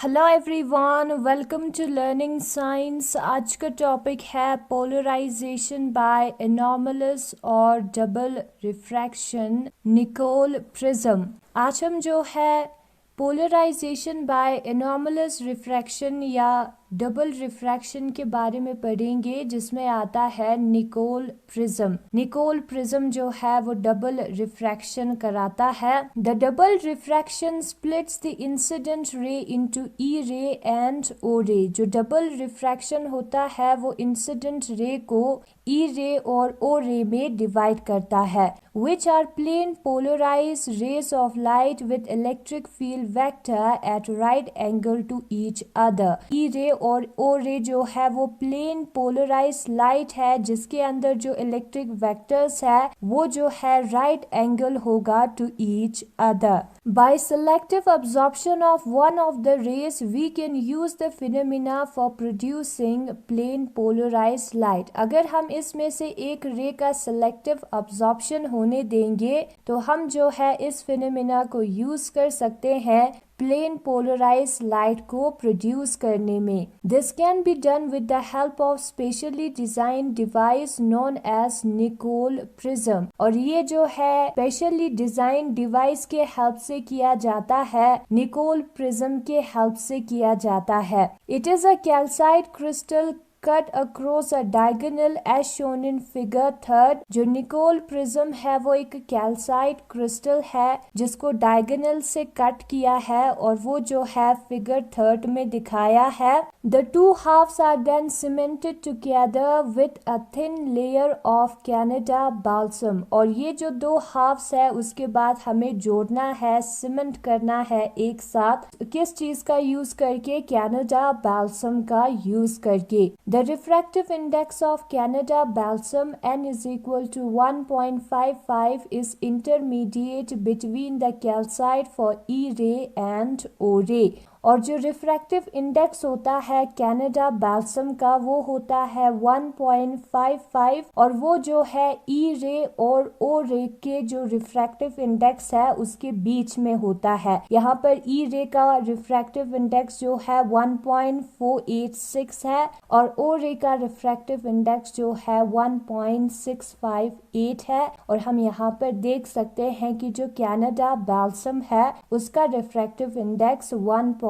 Hello everyone, welcome to learning science. आज का topic है पोलराइजेशन बाय एनॉमलस और डबल रिफ्रैक्शन निकोल प्रिज्म। आज हम जो है पोलराइजेशन बाय एनॉमलस रिफ्रैक्शन या डबल रिफ्रैक्शन के बारे में पढ़ेंगे, जिसमें आता है निकोल प्रिज्म। निकोल प्रिज्म जो है वो डबल रिफ्रैक्शन कराता है। The double refraction splits the incident ray into E ray and ओ रे। जो डबल रिफ्रैक्शन होता है वो इंसिडेंट रे को ई रे और ओ रे में डिवाइड करता है, which are plane polarized rays of light with electric field vector at right angle to each other। E ray और ओ रे जो है वो प्लेन पोलराइज्ड लाइट है, जिसके अंदर जो इलेक्ट्रिक वेक्टर्स है वो जो है राइट एंगल होगा to each other. By selective absorption of one of the rays, we can use the phenomena for producing plane polarized light। अगर हम इसमें से एक रे का selective absorption होने देंगे तो हम जो है इस phenomena को यूज कर सकते हैं प्लेन पोलराइज लाइट को प्रोड्यूस करने में। This can be done with the help of specially design device known as Nicol prism. और ये जो है स्पेशली डिजाइन डिवाइस के हेल्प से किया जाता है, निकोल प्रिज्म के हेल्प से किया जाता है। It is a calcite crystal cut across a diagonal as shown in figure 3। जो निकोल प्रिज्म है वो एक कैल्साइट क्रिस्टल है जिसको डायगोनल से कट किया है और वो जो है फिगर 3 में दिखाया है। The two halves are then cemented together with a thin layer of Canada balsam। और ये जो दो हाफ्स है उसके बाद हमें जोड़ना है, सीमेंट करना है एक साथ। किस चीज का यूज करके? कैनेडा बाल्सम का यूज करके। The refractive index of Canada balsam N is equal to 1.55 is intermediate between the calcite for E ray and O ray। और जो रिफ्रैक्टिव इंडेक्स होता है कैनेडा बाल्सम का वो होता है 1.55 और वो जो है ई रे और ओ रे के जो रिफ्रैक्टिव इंडेक्स है उसके बीच में होता है। यहाँ पर ई रे का रिफ्रैक्टिव इंडेक्स जो है 1.486 है और ओ रे का रिफ्रैक्टिव इंडेक्स जो है 1.658 है। और हम यहाँ पर देख सकते हैं कि जो कैनेडा बाल्सम है उसका रिफ्रैक्टिव इंडेक्स 1.55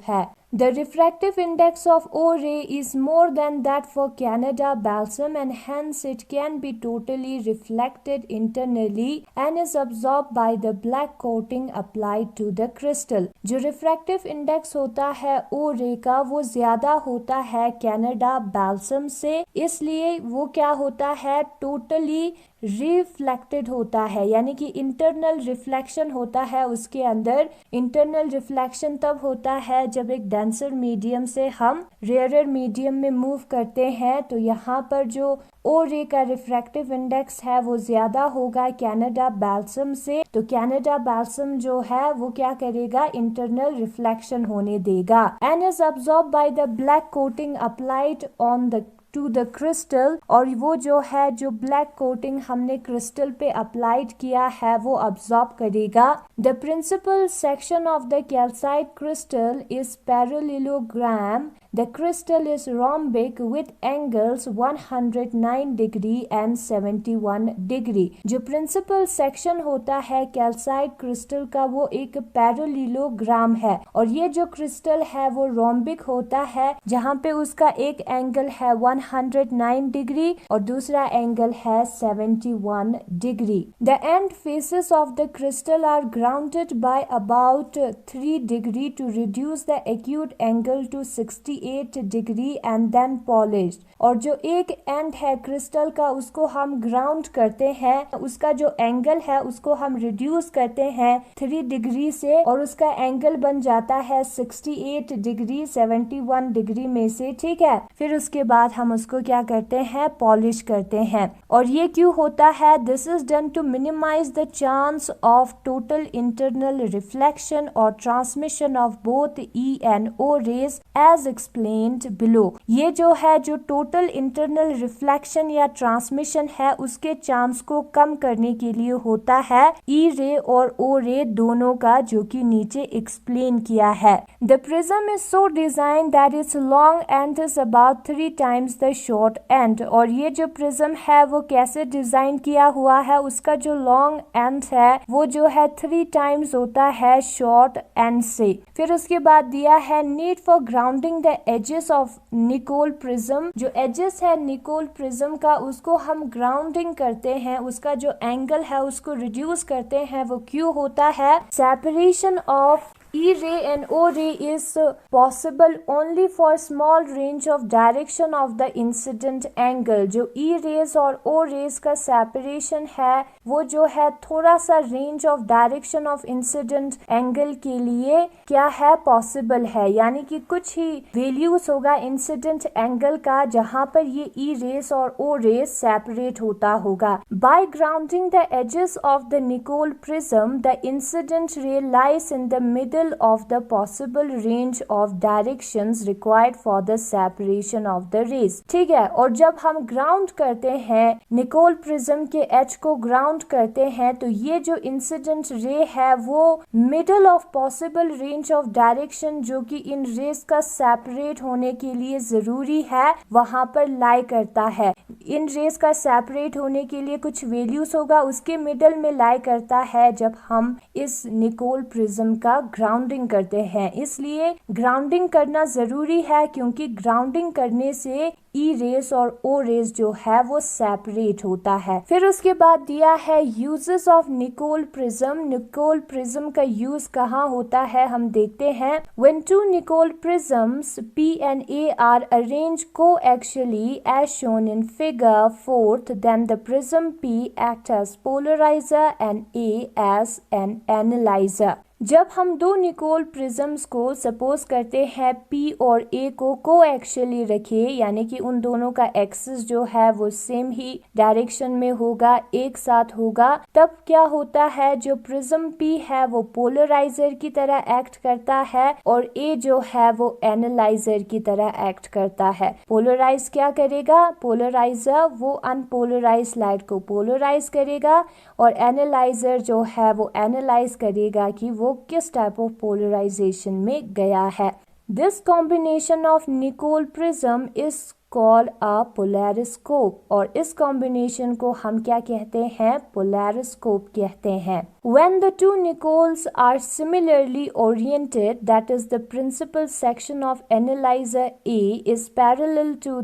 है। The refractive index of O ray is more than that for Canada balsam and hence it can be totally reflected internally and is absorbed by the black coating applied to the crystal। जो refractive index होता है O ray का वो ज्यादा होता है Canada balsam से, इसलिए वो क्या होता है totally रिफ्लेक्टेड होता है, यानी कि इंटरनल रिफ्लेक्शन होता है उसके अंदर। इंटरनल रिफ्लेक्शन तब होता है जब एक डेंसर मीडियम से हम रेयरर मीडियम में मूव करते हैं। तो यहाँ पर जो ओ रे का रिफ्रैक्टिव इंडेक्स है वो ज्यादा होगा कैनेडा बाल्सम से, तो कैनेडा बाल्सम जो है वो क्या करेगा? इंटरनल रिफ्लेक्शन होने देगा। And is absorb by the black coating applied on the to the crystal. और वो जो है जो ब्लैक कोटिंग हमने क्रिस्टल पे अप्लाइड किया है वो अब्सॉर्ब करेगा। The principal section of the calcite crystal is parallelogram. The crystal is rhombic with angles 109 degree and 71 degree। जो प्रिंसिपल सेक्शन होता है कैल्साइट क्रिस्टल का वो एक पैरेललोग्राम है और ये जो क्रिस्टल है वो रोम्बिक होता है, जहाँ पे उसका एक एंगल है 109 डिग्री और दूसरा एंगल है 71 degree. The end faces of the crystal are grounded by about 3 degree to reduce the acute angle to 68 degree and then polished. और जो एक एंड है क्रिस्टल का उसको हम ग्राउंड करते हैं, उसका जो एंगल है उसको हम रिड्यूस करते हैं 3 डिग्री से और उसका एंगल बन जाता है 68 डिग्री 71 डिग्री में से, ठीक है। फिर उसके बाद हम उसको क्या करते हैं? पॉलिश करते हैं। और ये क्यों होता है? This is done to minimize the chance of total internal reflection और transmission of both E and O rays as explained below। ये जो है जो टोटल इंटरनल रिफ्लेक्शन या ट्रांसमिशन है उसके चांस को कम करने के लिए होता है ई रे और ओ रे दोनों का, जो कि नीचे एक्सप्लेन किया है। The prism is so design that it's long and is about 3 times the short and. और ये जो प्रिज्म है वो कैसे डिजाइन किया हुआ है, उसका जो लॉन्ग एंड है वो जो है 3 times होता है शॉर्ट एंड से। फिर उसके बाद दिया है need for grounding the edges of Nicol prism. जो एजेस है निकोल प्रिज्म का उसको हम ग्राउंडिंग करते हैं, उसका जो एंगल है उसको रिड्यूस करते हैं। वो क्यों होता है? Separation of E ray and O ray is possible only for small range of direction of the incident angle। जो E rays और O rays का separation है वो जो है थोड़ा सा range of direction of incident angle के लिए क्या है? possible है, यानी कि कुछ ही values होगा incident angle का जहाँ पर ये E rays और O rays separate होता होगा। By grounding the edges of the Nicol prism, the incident ray lies in the middle of the possible range of directions required for the separation of the rays। ठीक है, और जब हम ground करते हैं Nicol prism के as को ground करते हैं तो ये जो इंसिडेंट रे है वो middle of possible range of direction जो कि इन रेस का सेपरेट होने के लिए जरूरी है वहां पर लाई करता है। इन रेस का सेपरेट होने के लिए कुछ वैल्यूज होगा उसके मिडल में लाई करता है जब हम इस निकोल प्रिज्म का ग्राउंडिंग करते हैं। इसलिए ग्राउंडिंग करना जरूरी है क्योंकि ग्राउंडिंग करने से ई रेस और ओ रेस जो है वो सेपरेट होता है। फिर उसके बाद दिया है uses of Nicol prism. Nicol prism का यूज कहाँ होता है हम देखते हैं। When two Nicol prisms P and A are arranged coaxially as shown in figure 4th, then the prism P acts as polarizer and A as an analyzer। जब हम दो निकोल प्रिज्म्स को सपोज करते हैं P और A को कोएक्सियली रखे, यानी कि उन दोनों का एक्सिस जो है वो सेम ही डायरेक्शन में होगा, एक साथ होगा, तब क्या होता है जो प्रिज्म P है वो पोलराइजर की तरह एक्ट करता है और A जो है वो एनालाइजर की तरह एक्ट करता है। पोलराइज क्या करेगा? पोलराइजर वो अनपोलराइज लाइट को पोलराइज करेगा और एनालाइजर जो है वो एनालाइज करेगा कि वो किस टाइप ऑफ पोलराइजेशन में गया है। This combination of Nicol prism is called a polariscope. और इस कॉम्बिनेशन को हम क्या कहते हैं? पोलैरिस्कोप कहते हैं। When the two Nicols are similarly oriented, that is the principal section of analyzer A is parallel to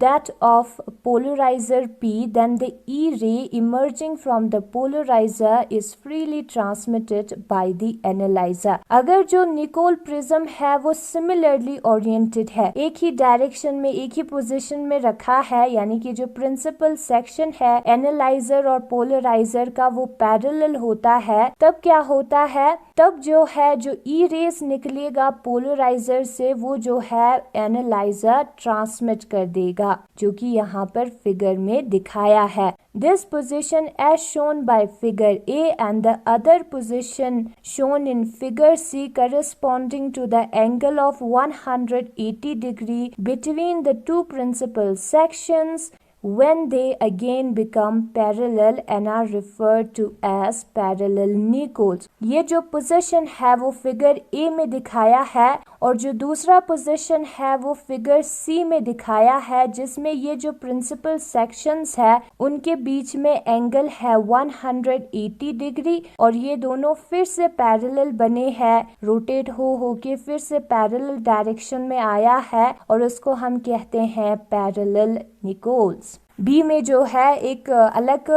that of polarizer P, then the E ray emerging from the polarizer is freely transmitted by the analyzer। अगर जो Nicol prism है वो similarly oriented है, एक ही direction में एक ही position में रखा है, यानी कि जो प्रिंसिपल सेक्शन है एनालाइजर और पोलराइजर का वो पैरेलल होता है, तब क्या होता है? तब जो है जो ई रेस निकलेगा पोलराइजर से वो जो है एनालाइजर ट्रांसमिट कर देगा, जो कि यहाँ पर फिगर में दिखाया है। This position as shown by figure A and the other position shown in figure C corresponding to the angle of 180 degree between the two principal sections when they again become parallel and are referred to as parallel Nicols। ये जो position है वो figure A में दिखाया है और जो दूसरा पोजीशन है वो फिगर C में दिखाया है, जिसमें ये जो प्रिंसिपल सेक्शंस है उनके बीच में एंगल है 180 डिग्री और ये दोनों फिर से पैरेलल बने हैं, रोटेट हो के फिर से पैरेलल डायरेक्शन में आया है और उसको हम कहते हैं पैरेलल निकोल्स। बी में जो है एक अलग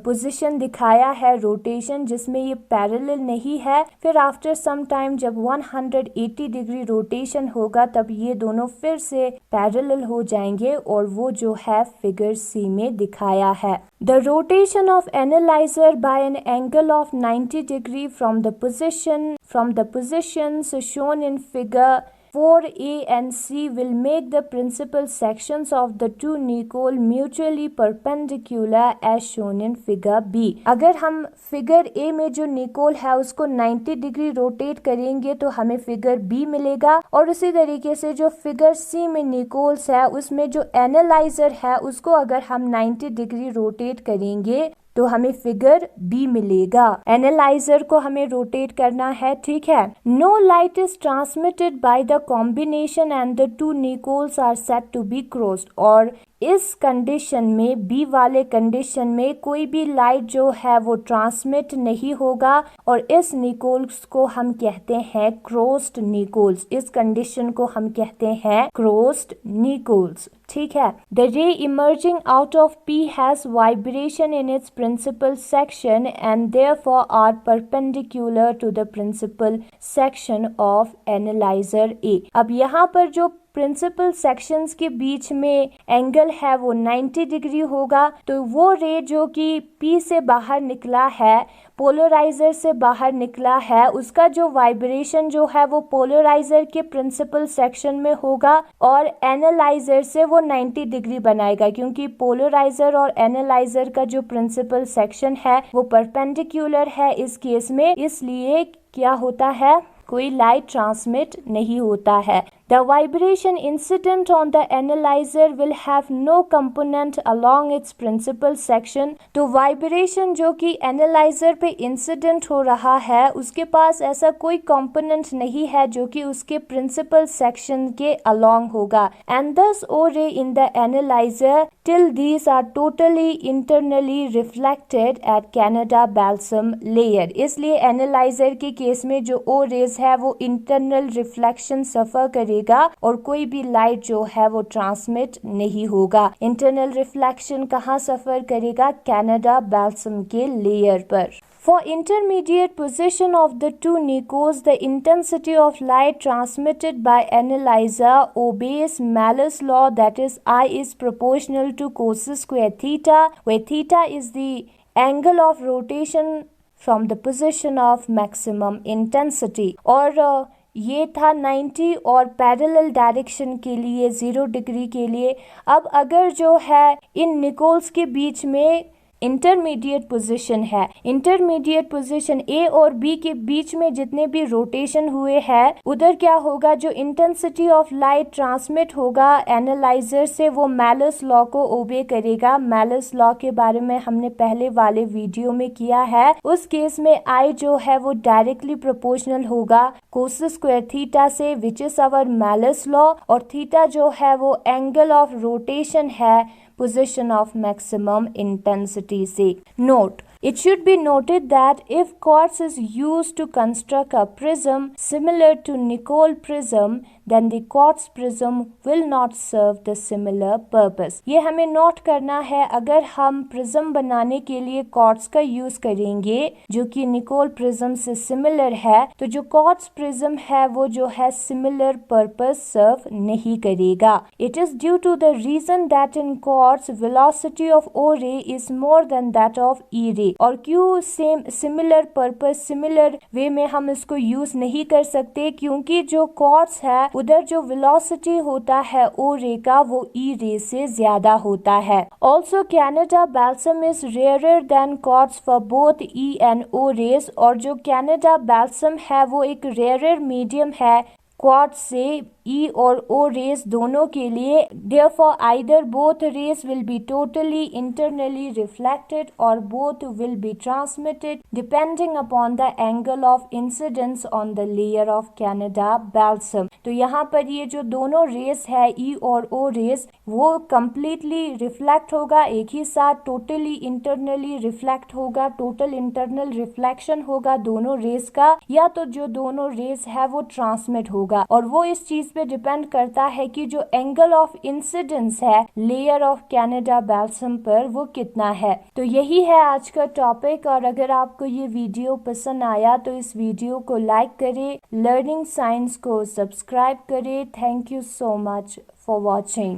पोजीशन दिखाया है रोटेशन जिसमें ये पैरेलल नहीं है। फिर आफ्टर सम टाइम जब 180 डिग्री रोटेशन होगा तब ये दोनों फिर से पैरेलल हो जाएंगे और वो जो है फिगर सी में दिखाया है। The rotation of analyzer by an angle of 90 degree from the positions shown in figure 4A and C will make the principal sections of the two nicole mutually perpendicular as shown in figure B। अगर हम figure A में जो Nicol है उसको 90 degree rotate करेंगे तो हमें figure B मिलेगा, और उसी तरीके से जो फिगर C में निकोल्स है उसमें जो एनालाइजर है उसको अगर हम 90 डिग्री रोटेट करेंगे तो हमें फिगर बी मिलेगा। एनालाइजर को हमें रोटेट करना है, ठीक है। No light is transmitted by the combination and the two Nicols are set to be crossed, और इस कंडीशन में बी वाले कंडीशन में कोई भी लाइट जो है वो ट्रांसमिट नहीं होगा, और इस निकोल्स को हम कहते हैं क्रॉस्ड निकोल्स। इस कंडीशन को हम कहते हैं क्रॉस्ड निकोल्स, ठीक है। The ray emerging out of P has vibration in its principal section and therefore are perpendicular to the principal section of analyser A. अब यहाँ पर जो प्रिंसिपल सेक्शंस के बीच में एंगल है वो 90 डिग्री होगा, तो वो रे जो कि पी से बाहर निकला है, पोलराइजर से बाहर निकला है, उसका जो वाइब्रेशन जो है वो पोलराइजर के प्रिंसिपल सेक्शन में होगा और एनालाइजर से वो 90 डिग्री बनाएगा, क्योंकि पोलराइजर और एनालाइजर का जो प्रिंसिपल सेक्शन है वो परपेंडिकुलर है इस केस में, इसलिए क्या होता है, कोई लाइट ट्रांसमिट नहीं होता है। The vibration incident on the analyzer will have no component along its principal section। तो वाइब्रेशन जो कि एनालाइजर पे इंसिडेंट हो रहा है उसके पास ऐसा कोई कंपोनेंट नहीं है जो कि उसके प्रिंसिपल सेक्शन के अलोंग होगा। एंड दस ओ रे in the analyser till these are totally internally reflected at Canada balsam layer। इसलिए एनालाइजर के केस में जो ओ रेज है वो इंटरनल रिफ्लेक्शन सफर करेगा और कोई भी लाइट जो है वो ट्रांसमिट नहीं होगा। इंटरनल रिफ्लेक्शन कहाँ सफर करेगा? कैनेडा बैल्सम के लेयर पर। For intermediate position of the two nicols, the intensity of light transmitted by analyzer obeys Malus law, that is I is proportional to cos square theta, where theta is the angle of rotation from the position of maximum intensity। और ये था 90 और parallel direction के लिए 0 degree के लिए। अब अगर जो है इन निकोल्स के बीच में इंटरमीडिएट पोजीशन है, इंटरमीडिएट पोजीशन ए और बी के बीच में जितने भी रोटेशन हुए हैं उधर क्या होगा, जो इंटेंसिटी ऑफ लाइट ट्रांसमिट होगा एनालाइजर से वो मैलस लॉ को ओबे करेगा। मैलस लॉ के बारे में हमने पहले वाले वीडियो में किया है। उस केस में आई जो है वो डायरेक्टली प्रोपोर्शनल होगा कोस स्क्वायर थीटा से, which is our Malus law, और थीटा जो है वो एंगल ऑफ रोटेशन है position of maximum intensity से। Note, it should be noted that if quartz is used to construct a prism similar to Nicol prism, then the quartz prism will not serve the similar purpose। ये हमें note करना है, अगर हम prism बनाने के लिए क्वार्ट्ज का यूज करेंगे जो कि निकोल प्रिज्म से सिमिलर है, तो जो क्वार्ट्ज प्रिज्म है वो जो है सिमिलर पर्पस सर्व नहीं करेगा। It is due to the reason that in quartz velocity of O ray is more than that of E ray. और क्यों same similar purpose similar way में हम इसको यूज नहीं कर सकते, क्योंकि जो क्वार्ट्ज है उधर जो वेलोसिटी होता है ओ रे का वो ई रे से ज्यादा होता है। Also Canada balsam is rarer than quartz for both E and O rays, और जो कैनेडा बैल्सम है वो एक रेयरर मीडियम है क्वार्ट्ज से ई और ओ रेस दोनों के लिए। Therefore, either both rays will be totally internally reflected or both will be transmitted depending upon the angle of incidence on the layer of Canada balsam। तो यहाँ पर ये जो दोनों रेस है ई और ओ रेस वो completely रिफ्लेक्ट होगा एक ही साथ, टोटली इंटरनली रिफ्लेक्ट होगा, टोटल इंटरनल रिफ्लेक्शन होगा दोनों रेस का, या तो जो दोनों रेस है वो ट्रांसमिट होगा। और वो इस चीज पे डिपेंड करता है कि जो एंगल ऑफ इंसिडेंस है लेयर ऑफ कैनेडा बैल्सम पर वो कितना है। तो यही है आज का टॉपिक, और अगर आपको ये वीडियो पसंद आया तो इस वीडियो को लाइक करें, लर्निंग साइंस को सब्सक्राइब करें। Thank you so much for watching.